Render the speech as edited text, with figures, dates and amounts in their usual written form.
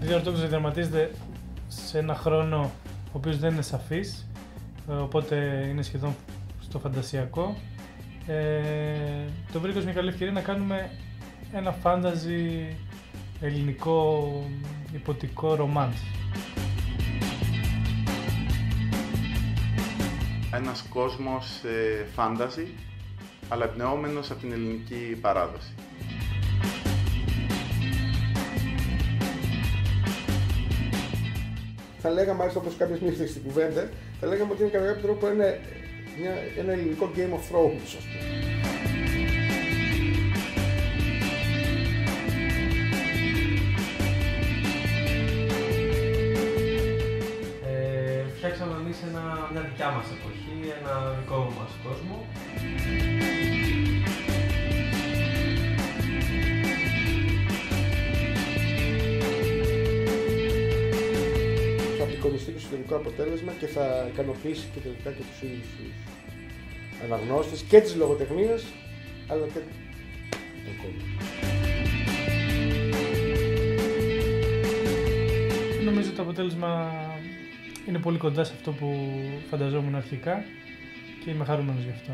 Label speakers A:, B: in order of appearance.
A: Παιδιά, ο Ορτόξος διαδραματίζεται σε ένα χρόνο ο οποίος δεν είναι σαφής, οπότε είναι σχεδόν στο φαντασιακό. Το βρήκα ως μια καλή ευκαιρία να κάνουμε ένα φάνταζι ελληνικό υποτικό ρομάνς.
B: Ένας κόσμος φάνταζι, αλλά εμπνεόμενος από την ελληνική παράδοση.
C: Θα λέγαμε, μάλιστα όπως κάποιες μίλησαν στην κουβέντα, θα λέγαμε ότι είναι κατά κάποιο τρόπο ένα ελληνικό Game of Thrones, ας πούμε.
D: Φτιάξαμε εμείς μια δικιά μας εποχή, ένα δικό μας κόσμο.
C: Θα απεικονιστεί και στο τελικό αποτέλεσμα και θα ικανοποιήσει και τελικά και τους ίδιους τους αναγνώστες και της λογοτεχνίας, αλλά και τον κόσμο.
A: Νομίζω το αποτέλεσμα είναι πολύ κοντά σε αυτό που φανταζόμουν αρχικά και είμαι χαρούμενος γι' αυτό.